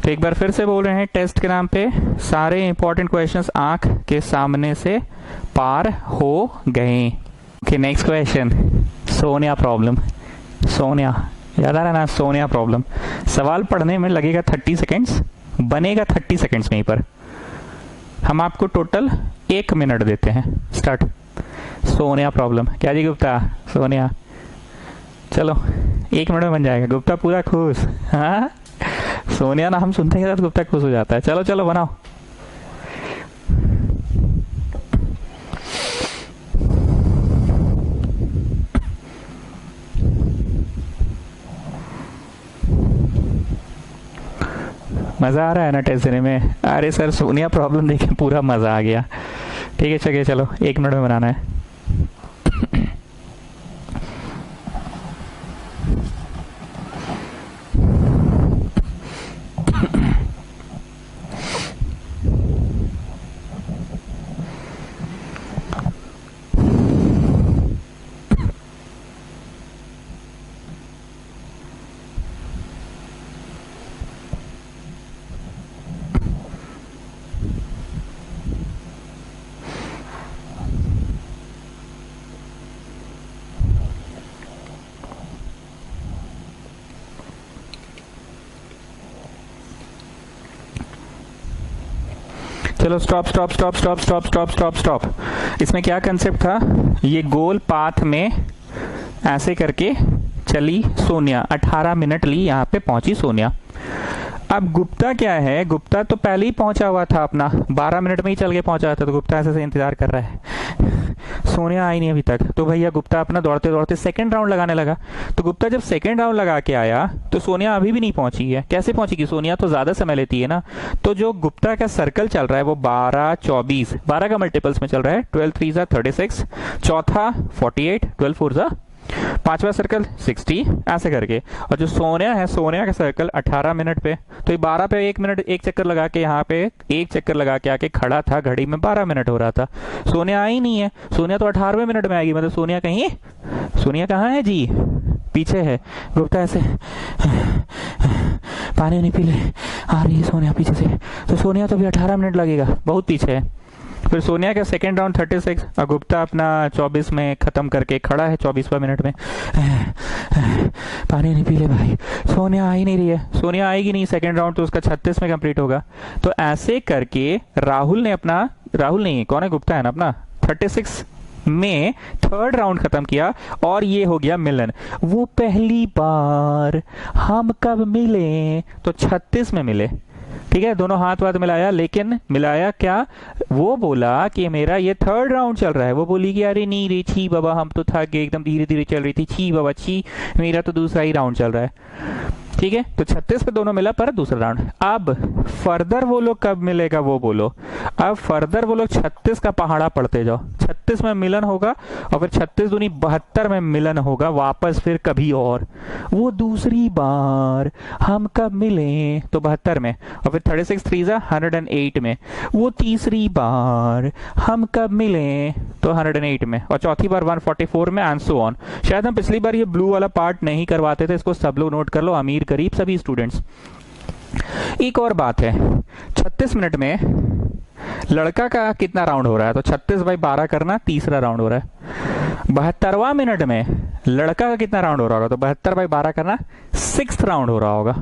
तो एक बार फिर से बोल रहे हैं टेस्ट के नाम पे सारे इंपॉर्टेंट क्वेश्चंस आंख के सामने से पार हो गए। Okay, next question, Sonia problem. Sonia याद आ रहा ना, सोनिया प्रॉब्लम। सवाल पढ़ने में लगेगा 30 सेकेंड्स, बनेगा 30 सेकेंड्स में ही, पर हम आपको टोटल 1 मिनट देते हैं। स्टार्ट। सोनिया प्रॉब्लम। क्या जी गुप्ता? सोनिया, चलो 1 मिनट में बन जाएगा। गुप्ता पूरा खुश। हाँ, सोनिया नाम सुनते के साथ गुप्ता खुश हो जाता है। चलो चलो बनाओ। मजा आ रहा है ना टेस्ट देने में? अरे सर, सोनिया प्रॉब्लम देखे पूरा मजा आ गया। ठीक है, चलिए चलो 1 मिनट में बनाना है। चलो stop stop stop stop stop stop stop stop. इसमें क्या कंसेप्ट था, ये गोल पाथ में ऐसे करके चली सोनिया, 18 मिनट ली, यहाँ पे पहुंची सोनिया। अब गुप्ता क्या है, गुप्ता तो पहले ही पहुंचा हुआ था, अपना 12 मिनट में ही चल के पहुंचा था, तो गुप्ता ऐसे से इंतजार कर रहा है। सोनिया आई नहीं अभी तक, तो भैया गुप्ता अपना दौड़ते दौड़ते सेकंड राउंड लगाने लगा। तो गुप्ता जब सेकंड राउंड लगा के आया तो सोनिया अभी भी नहीं पहुंची है। कैसे पहुंचेगी? सोनिया तो ज्यादा समय लेती है ना। तो जो गुप्ता का सर्कल चल रहा है वो 12 24, 12 का मल्टीपल्स में चल रहा है। 12 3 जा 36, चौथा 48, 12 4 जा, पांचवा सर्कल 60, ऐसे करके। और जो सोनिया है, सोनिया का सर्कल 18 मिनट पे, तो ये 12 पे 1 मिनट, एक चक्कर लगा के यहाँ पे एक चक्कर लगा के आके खड़ा था, घड़ी में 12 मिनट हो रहा था। सोनिया आई नहीं है, सोनिया तो 18वें मिनट में आएगी। मतलब सोनिया कहीं, सोनिया कहाँ है जी? पीछे है। गुप्ता ऐसे पानी नहीं पी ले, आ रही है सोनिया पीछे से। तो सोनिया तो भी 18 मिनट लगेगा, बहुत पीछे है। फिर सोनिया का सेकेंड राउंड 36 और गुप्ता अपना 24 में खत्म करके खड़ा है 24वां मिनट में। पानी नहीं पी ले भाई, सोनिया आ ही नहीं रही है। सोनिया आएगी नहीं सेकेंड राउंड, तो उसका 36 में कंप्लीट होगा। तो ऐसे करके राहुल ने अपना, राहुल नहीं, कौन है? गुप्ता है ना अपना, 36 में थर्ड राउंड खत्म किया और ये हो गया मिलन। वो पहली बार हम कब मिले, तो 36 में मिले। ठीक है, दोनों हाथ वाथ मिलाया, लेकिन मिलाया क्या, वो बोला कि मेरा ये थर्ड राउंड चल रहा है। वो बोली कि अरे नहीं रे, छी बाबा हम तो थक गए, एकदम धीरे धीरे चल रही थी, छी बाबा छी, मेरा तो दूसरा ही राउंड चल रहा है। ठीक है, तो 36 पे दोनों मिला पर दूसरा राउंड। अब फर्दर वो लोग कब मिलेगा वो बोलो। अब फर्दर वो लोग 36 का पहाड़ा पढ़ते जाओ। 36 में मिलन होगा और फिर 36 दूनी 72 में मिलन होगा वापस, फिर कभी और। वो दूसरी बार हम कब मिले, तो 72 में, और फिर 36 3 108 में। वो तीसरी बार हम कब मिले, तो 108 में, और चौथी बार 144 में, एंड सो ऑन। शायद हम पिछली बार ये ब्लू वाला पार्ट नहीं करवाते थे, इसको सब लोग नोट कर लो, अमीर करीब सभी स्टूडेंट्स। एक और बात है, 36 मिनट में लड़का का कितना राउंड हो रहा है, तो 36/12 करना, तीसरा राउंड हो रहा है। 72वां मिनट में लड़का का कितना राउंड हो रहा होगा, तो 72/12 करना, 6th राउंड हो रहा होगा।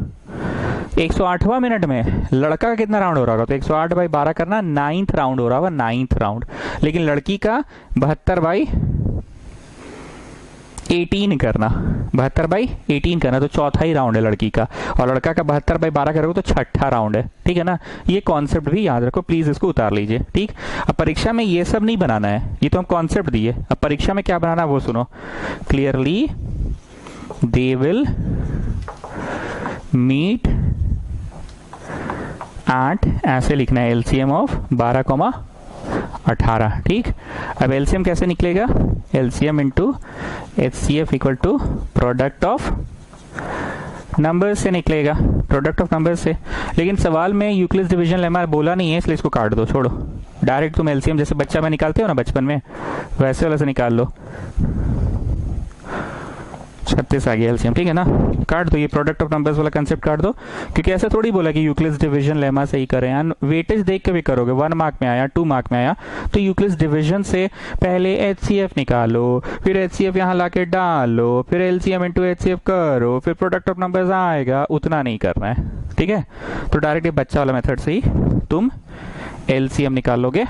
108वां मिनट में लड़का का कितना राउंड हो रहा होगा, तो 108/12 करना, 9th राउंड हो रहा होगा, 9th राउंड। लेकिन लड़की का 72/18 करना, 72/18 करना, तो चौथा ही राउंड है लड़की का, और लड़का का 72/12 करोगे तो छठा राउंड है। ठीक है ना, ये कॉन्सेप्ट भी याद रखो प्लीज, इसको उतार लीजिए। ठीक, अब परीक्षा में ये सब नहीं बनाना है, ये तो हम कॉन्सेप्ट दिए। अब परीक्षा में क्या बनाना है वो सुनो clearly. They will meet at, ऐसे लिखना है, एलसीएम ऑफ 12,18। ठीक, अब एलसीएम कैसे निकलेगा, LCM into HCF equal to product of number से निकलेगा, प्रोडक्ट ऑफ नंबर से। लेकिन सवाल में यूक्लिड्स डिवीजन लेमा बोला नहीं है, इसलिए इसको काट दो, छोड़ो। डायरेक्ट तुम एलसीएम जैसे बच्चा में निकालते हो ना बचपन में, वैसे वाला से निकाल लो। 36 आ गया एलसीएम। ठीक है ना, काट दो, ये प्रोडक्ट ऑफ नंबर्स वाला कंसेप्ट काट दो, क्योंकि ऐसा थोड़ी बोला कि यूक्लिड्स डिवीजन लेमा से ही करें। एंड वेटेज देख के भी करोगे, 1 मार्क में आया, 2 मार्क में आया, तो यूक्लिड्स डिवीजन से पहले एचसीएफ निकालो, फिर एचसीएफ यहाँ लाके डालो, फिर एलसीएम इंटू एचसीएफ करो, फिर प्रोडक्ट ऑफ नंबर्स आएगा। उतना नहीं करना है। ठीक है, तो डायरेक्ट बच्चा वाला मेथड से ही तुम एलसीएम निकालोगे,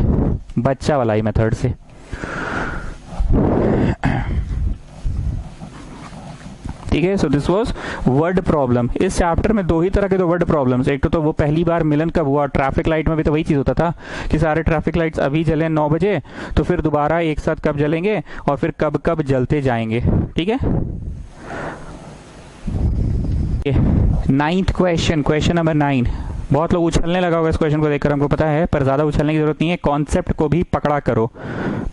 बच्चा वाला ही मेथड से। ठीक है, so this was word problem. इस चैप्टर में दो ही तरह के तो वर्ड प्रॉब्लम्स, एक तो वो पहली बार मिलन कब हुआ, ट्रैफिक लाइट में भी तो वही चीज होता था कि सारे ट्रैफिक लाइट्स अभी जले 9 बजे, तो फिर दोबारा एक साथ कब जलेंगे और फिर कब कब जलते जाएंगे। ठीक है, 9th क्वेश्चन, क्वेश्चन नंबर 9। बहुत लोग उछलने लगा होगा इस क्वेश्चन को देखकर, हमको पता है, पर ज्यादा उछलने की जरूरत नहीं है, कॉन्सेप्ट को भी पकड़ा करो।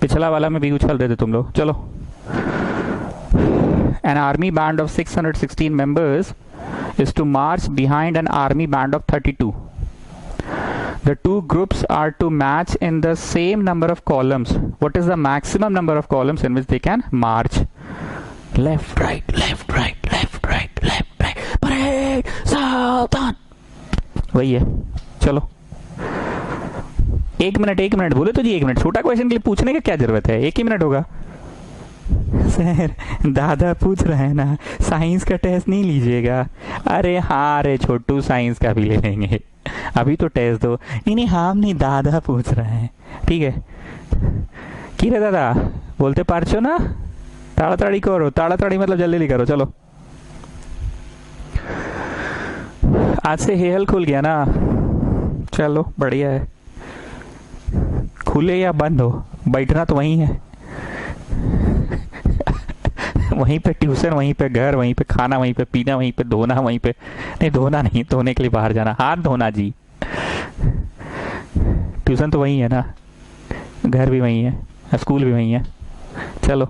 पिछला वाला में भी उछल रहे थे तुम लोग। चलो, an army band of 616 members is to march behind an army band of 32. The two groups are to match in the same number of columns. What is the maximum number of columns in which they can march? Left, right, left, right, left, right, left, right. Parade, सावधान। वही है। चलो, एक minute बोले तो जी, 1 minute. छोटा question के लिए पूछने की क्या जरूरत है, 1 ही मिनट होगा। सर दादा पूछ रहे हैं ना, साइंस का टेस्ट नहीं लीजिएगा। अरे हाँ रे छोटू, साइंस का भी ले लेंगे, अभी तो टेस्ट दो। नहीं हम नहीं, दादा पूछ रहे हैं। ठीक है, की रे दादा बोलते पारछो ना, ताड़ाताड़ी करो, ताड़ाताड़ी मतलब जल्दी करो। चलो, आज से हेहल खुल गया ना, चलो बढ़िया है। खुले या बंद हो, बैठना तो वहीं है, वहीं पे ट्यूशन, वहीं पे घर, वहीं पे खाना, वहीं पे पीना, वहीं पे धोना, वहीं पे नहीं, धोना नहीं, धोने के लिए बाहर जाना, हाथ धोना जी। ट्यूशन तो वहीं है ना, घर भी वहीं है, स्कूल भी वहीं है। चलो,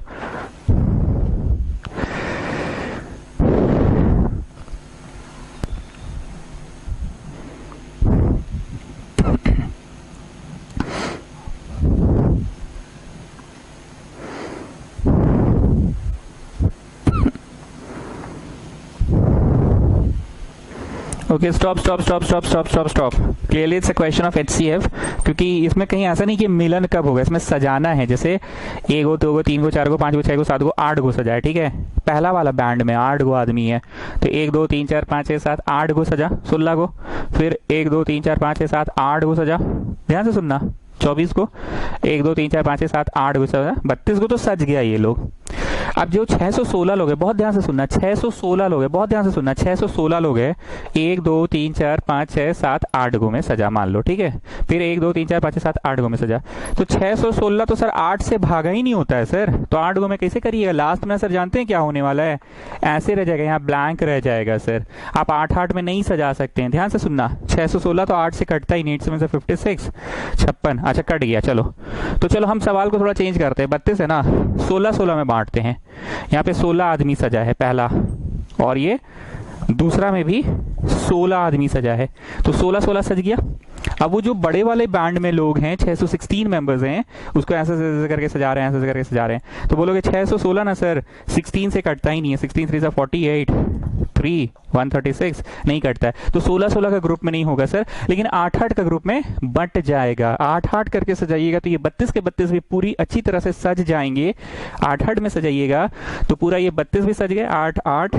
okay, stop. Clearly it's a question of HCF, क्योंकि इसमें कहीं ऐसा नहीं कि मिलन कब होगा, इसमें सजाना है। जैसे 1 गो, 2 गो, 3 गो, 4 गो, 5 गो, 6 गो, 7 गो, 8 गो सजाए। ठीक है, पहला वाला बैंड में 8 गो आदमी है, तो 1 2 3 4 5 6 7 8 गो सजा, 16 गो। फिर 1 2 3 4 5 6 7 8 गो सजा, ध्यान से सुनना, 24 को 1 2 3 4 5 6 7 8 को 32 को तो सज गया ये लोग। अब जो 616 लोग हैं, बहुत ध्यान से सुनना, 616 लोग हैं, बहुत ध्यान से सुनना, 616 लोग हैं, 1 2 3 4 5 6 7 8 गो में सजा मान लो, ठीक है। फिर 1 2 3 4 5 6 7 8 गो में सजा, तो 616 तो सर 8 से भागा ही नहीं होता है सर, तो 8 गो में कैसे करिएगा? लास्ट में सर जानते हैं क्या होने वाला है? ऐसे रह जाएगा, यहाँ ब्लैंक रह जाएगा सर। आप 8 8 में नहीं सजा सकते हैं, ध्यान से सुनना। 616 तो 8 से कटता ही नहीं, 8 से 56 56, अच्छा कट गया। चलो तो चलो हम सवाल को थोड़ा चेंज करते हैं। 32 है ना, 16 16 में बांटते हैं। यहाँ पे 16 आदमी सजा है पहला, और ये दूसरा में भी 16 आदमी सजा है, तो 16 16 सज गया। अब वो जो बड़े वाले बैंड में लोग हैं, 616 मेंबर्स हैं, उसको ऐसे ऐसे करके सजा रहे हैं, ऐसे करके सजा रहे हैं, तो बोलोगे 616 ना सर 16 से कटता ही नहीं है, 16 3 से 48 3 136 नहीं कटता है, तो 16 16 का ग्रुप में नहीं होगा सर, लेकिन 8 8 का ग्रुप में बट जाएगा। 8 8 करके सजाइएगा तो ये 32 के 32 भी पूरी अच्छी तरह से सज जाएंगे। 8 8 में सजाइएगा तो पूरा ये 32 भी सज गए। 8 8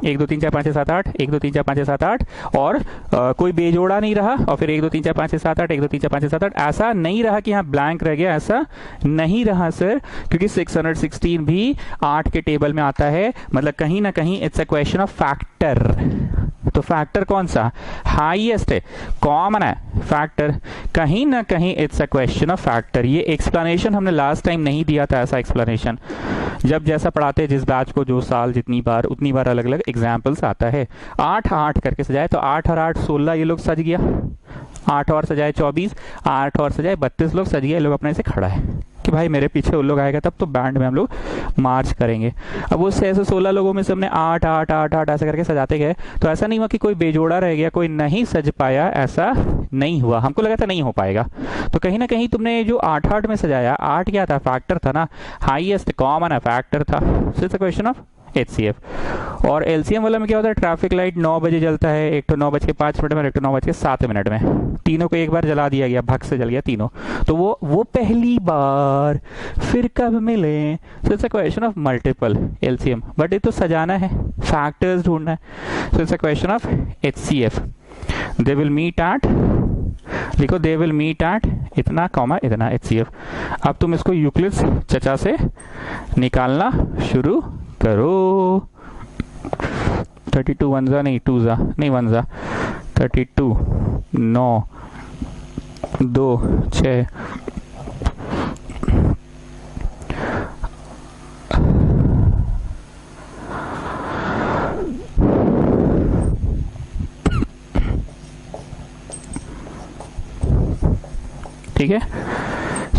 1 2 3 4 5 6 7 8 1 2 3 4 5 6 7 8 और कोई बेजोड़ा नहीं रहा, और फिर 1 2 3 4 5 6 7 8 1 2 3 4 5 6 7 8 ऐसा नहीं रहा कि यहाँ ब्लैंक रह गया, ऐसा नहीं रहा सर, क्योंकि 616 भी 8 के टेबल में आता है, मतलब कहीं ना कहीं it's a question of factor. तो फैक्टर कौन सा? हाईएस्ट है, कॉमन है फैक्टर, कहीं ना कहीं it's a question of factor. ये एक्सप्लेनेशन हमने लास्ट टाइम नहीं दिया था, ऐसा एक्सप्लेनेशन जब जैसा पढ़ाते हैं जिस बैच को जो साल जितनी बार उतनी बार अलग अलग एग्जाम्पल्स आता है। 8 8 करके सजाए तो 8 और 8 16, ये लोग सज गया। 8 और सजाए 24, 8 और सजाए 32 लोग सज गया। ये लोग अपने से खड़ा है कि भाई मेरे पीछे उन लोग आएगा तब तो बैंड में हम लोग मार्च करेंगे। अब वो 616 लोगों में से हमने 8 8 8 8 ऐसे करके सजाते गए, तो ऐसा नहीं हुआ कि कोई बेजोड़ा रह गया, कोई नहीं सज पाया, ऐसा नहीं हुआ। हमको लगा था नहीं हो पाएगा, तो कहीं ना कहीं तुमने जो 8 8 में सजाया, 8 क्या था? फैक्टर था ना, हाईएस्ट कॉमन है फैक्टर था। सो it's a question of HCF। और LCM वाला में क्या होता है? ट्रैफिक लाइट 9 बजे जलता है, एक तो 9:05 में, एक तो 9:07 में, तीनों को एक बार जला दिया गया, भग से जल गया तीनों, तो वो पहली बार, फिर कब मिले? So it's a question of multiple LCM, but ये तो सजाना है, फैक्टर्स ढूंढना है। So it's a question of HCF। They will meet at, लिखो दे विल मीट एट इतना कॉमा इतना HCF। अब तुम इसको यूक्लिड्स चचा से निकालना शुरू करो। 32 1 जा नहीं 2 जा नहीं 1 जा 32 9 2 6 ठीक है।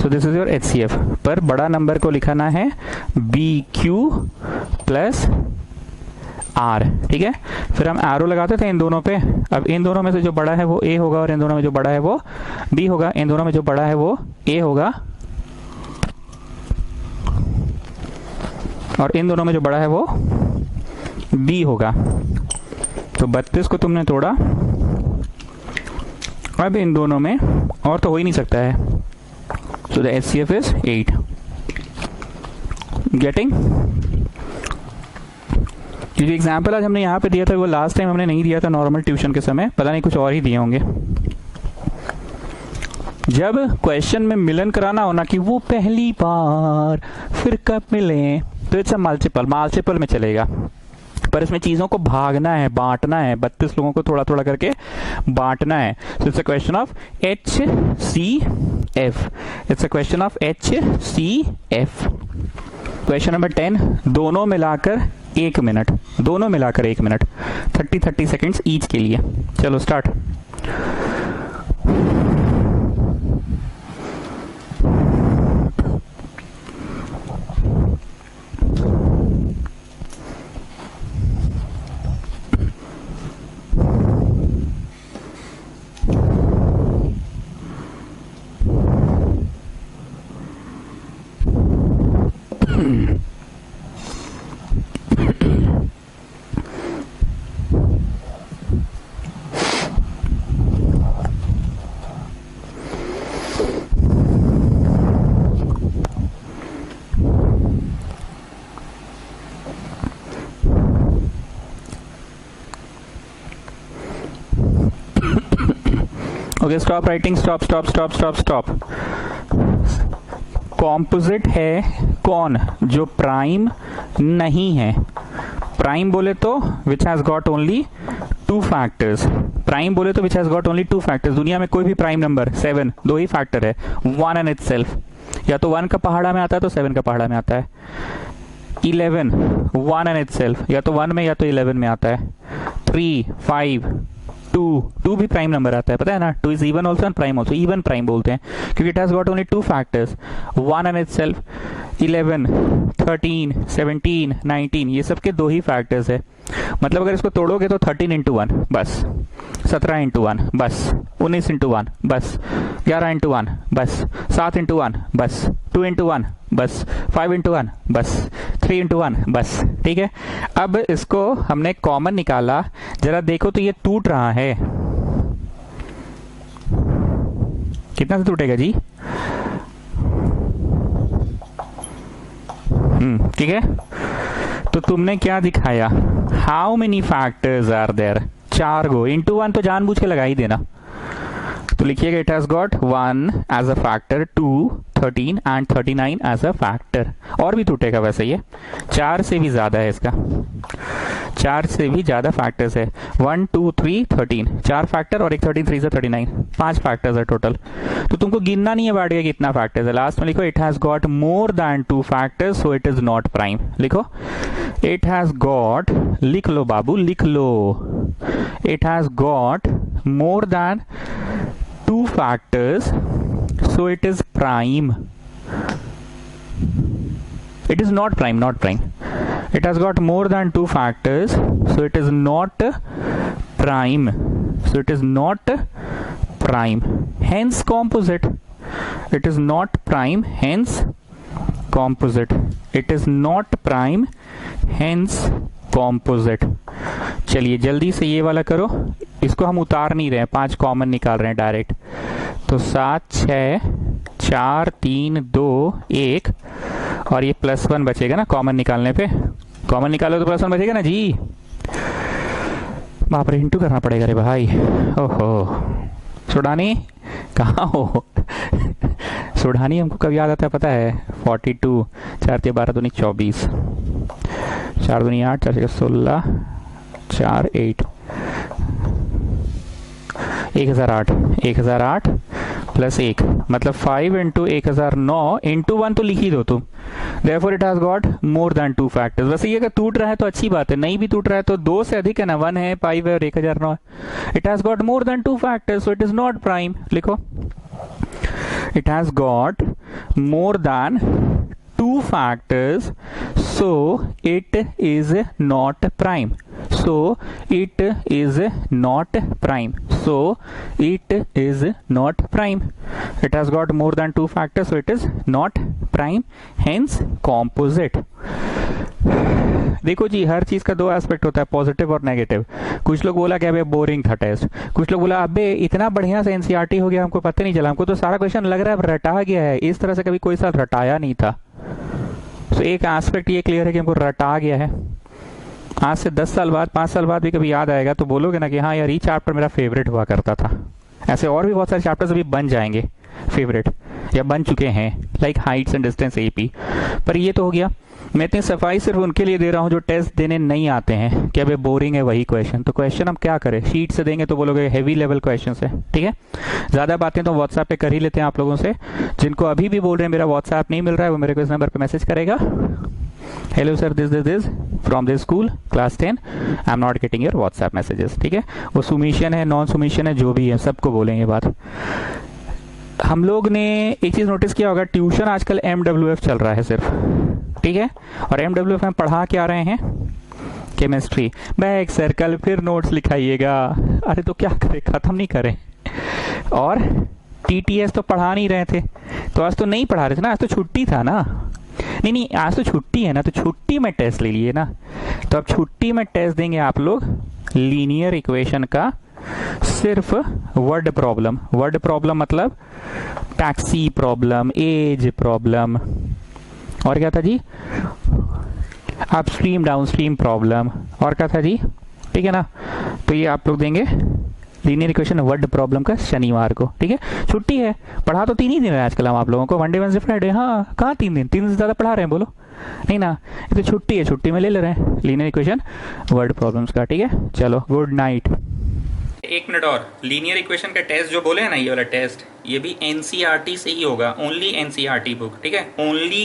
So this is your HCF। पर बड़ा नंबर को लिखाना है BQ प्लस R, ठीक है। फिर हम एरो लगाते थे इन दोनों पे। अब इन दोनों में से जो बड़ा है वो A होगा, और इन दोनों में जो बड़ा है वो B होगा। इन दोनों में जो बड़ा है वो A होगा, और इन दोनों में जो बड़ा है वो B होगा। तो 32 को तुमने तोड़ा, अब इन दोनों में और तो हो ही नहीं सकता है। So the HCF is 8. Getting? ये जो एग्जाम्पल आज हमने यहाँ पे दिया था वो लास्ट टाइम हमने नहीं दिया था नॉर्मल ट्यूशन के समय, पता नहीं कुछ और ही दिए होंगे। जब क्वेश्चन में मिलन कराना हो ना कि वो पहली बार, फिर कब मिले, तो इट्स अ मल्टीपल में चलेगा, पर इसमें चीजों को भागना है, बांटना है, 32 लोगों को थोड़ा थोड़ा करके बांटना है। So it's a question of HCF। It's a question of HCF। Question number 10, दोनों मिलाकर 1 मिनट, दोनों मिलाकर 1 मिनट, 30 सेकेंड्स ईच के लिए। चलो start. Okay stop writing, stop stop stop stop stop. Composite है कौन? जो प्राइम नहीं है। प्राइम बोले तो which has got only two factors. Prime बोले तो which has got only two factors. दुनिया में कोई भी प्राइम नंबर 7 दो ही फैक्टर है, 1 एंड इटसेल्फ। या तो 1 का पहाड़ा में आता है तो 7 का पहाड़ा में आता है। 11 1 एंड इटसेल्फ, या तो 1 में या तो 11 में आता है। 3 5 2 भी प्राइम नंबर आता है, पता है ना। 2 is even also and prime also. Even prime बोलते हैं क्योंकि it has got only two factors, 1 and itself. 11 13 17 19 ये सब के दो ही फैक्टर्स है। मतलब अगर इसको तोड़ोगे तो 13 इंटू 1 बस, 17 इंटू 1 बस, 19 इंटू 1 बस, 11 इंटू 1 बस, 7 इंटू 1 बस, 2 इंटू 1 बस, 5 इंटू 1 बस, 3 इंटू 1 बस। ठीक है, अब इसको हमने कॉमन निकाला, जरा देखो तो ये टूट रहा है। कितना से टूटेगा जी? ठीक है, तो तुमने क्या दिखाया? How many factors are there? 4 गो। इंटू 1 तो जानबूझ के लगा ही देना, तो लिखिएगा it has got 1 as a factor, 2 13 and 39 as a factor. और भी टूटेगा वैसे, ये 4 से भी ज्यादा है इसका, 4 से भी ज्यादा फैक्टर्स है। 1 2 3 13, 4 फैक्टर और एक 13, 3 से 39, 5 फैक्टर्स है टोटल। तो तुमको गिनना नहीं है बैठ गया कितना फैक्टर्स है। लास्ट में लिखो it has got more than 2 factors so it is not prime. लिखो इट हैज गॉट, लिख लो बाबू लिख लो, it has got more than 2 factors so it is prime. It is not prime, not prime. It has got more than 2 factors so it is not prime, so it is not prime, hence composite. It is not prime, hence composite. It is not prime, hence composite. चलिए जल्दी से ये वाला करो, इसको हम उतार नहीं रहे हैं, 5 कॉमन निकाल रहे हैं डायरेक्ट। तो 7 6 4 3 2 1 और ये +1 बचेगा ना कॉमन निकालने पे। कॉमन निकालो तो +1 बचेगा ना जी। बाप रे, इंटू करना पड़ेगा रे भाई। ओहो सुडानी कहाँ हो? सुडानी हमको कब याद आता है पता है? 42 4 3 12 दूनी 24, 4 दूनी 8 4 6 16 4 8 1008 1008 प्लस 1 मतलब 5 इंटू 1009 इंटू 1 तो लिख ही दो तुम। Therefore it has got more than 2 factors। वैसे ये अगर टूट रहा है तो अच्छी बात है, नहीं भी टूट रहा है तो 2 से अधिक है ना, 1 है 5 है और 1009 है। It has got more than 2 factors so it is not prime। लिखो it has got more than 2 factors so it is not prime, so it is not prime, so it is not prime। It has got more than 2 factors so it is not prime, hence composite। देखो जी, हर चीज का 2 aspect होता है, positive और negative. कुछ लोग बोला कि अबे बोरिंग था टेस्ट, कुछ लोग बोला अबे इतना बढ़िया से एनसीईआरटी हो गया हमको पता नहीं चला, हमको तो सारा क्वेश्चन लग रहा है रटा गया है। इस तरह से कभी कोई साल रटाया नहीं था। तो एक एस्पेक्ट ये क्लियर है कि हमको रटा गया है। आज से 10 साल बाद 5 साल बाद भी कभी याद आएगा तो बोलोगे ना कि हाँ यार ये चैप्टर मेरा फेवरेट हुआ करता था। ऐसे और भी बहुत सारे चैप्टर्स अभी बन जाएंगे फेवरेट या बन चुके हैं, like Heights and distance AP. पर ये तो हो गया। मैं इतनी सफाई सिर्फ उनके लिए दे रहा हूँ जो टेस्ट देने नहीं आते हैं कि अबे बोरिंग है वही क्वेश्चन। तो क्वेश्चन हम क्या करें, शीट से देंगे तो बोलोगे हेवी लेवल क्वेश्चन है। ठीक है, ज्यादा बातें तो व्हाट्सएप पे कर ही लेते हैं आप लोगों से। जिनको अभी भी बोल रहे हैं मेरा व्हाट्सएप नहीं मिल रहा है वो मेरे को इस नंबर पे मैसेज करेगा, hello sir this from this school class 10 I am not getting your WhatsApp messages. ठीक है, वो सुमिशन है नॉन सुमिशन है जो भी है सबको बोलेंगे ये बात। हम लोग ने एक चीज नोटिस किया होगा, ट्यूशन आजकल MWF चल रहा है सिर्फ। ठीक है, और MWF में पढ़ा क्या रहे हैं? केमिस्ट्री। बैक सर कल फिर नोट्स लिखाइएगा। अरे तो क्या करें, खत्म नहीं करें। और TTS तो पढ़ा नहीं रहे थे, तो आज तो नहीं पढ़ा रहे थे ना, आज तो छुट्टी था ना। नहीं आज तो छुट्टी है ना, तो छुट्टी में टेस्ट ले लिए ना। तो अब छुट्टी में टेस्ट देंगे आप लोग लीनियर इक्वेशन का सिर्फ वर्ड प्रॉब्लम। वर्ड प्रॉब्लम मतलब टैक्सी प्रॉब्लम, एज प्रॉब्लम, और क्या था जी, अपस्ट्रीम डाउनस्ट्रीम प्रॉब्लम, और क्या था जी। ठीक है ना, तो ये आप लोग देंगे लीनियर इक्वेशन वर्ड प्रॉब्लम का शनिवार को, ठीक है। छुट्टी है, पढ़ा तो 3 ही दिन है आजकल हम आप लोगों को, मंडे वेडनेसडे फ्राइडे। हाँ, कहाँ 3 दिन, 3 दिन से ज़्यादा पढ़ा रहे हैं, बोलो नहीं ना। ये तो छुट्टी है, छुट्टी में ले रहे हैं लीनियर इक्वेशन वर्ड प्रॉब्लम्स का, ठीक है। चलो, गुड नाइट। 1 मिनट और, लीनियर इक्वेशन का टेस्ट जो बोले हैं ना, ये वाला टेस्ट, ये भी एनसीईआरटी से ही होगा, ओनली एनसीईआरटी बुक, ठीक है, ओनली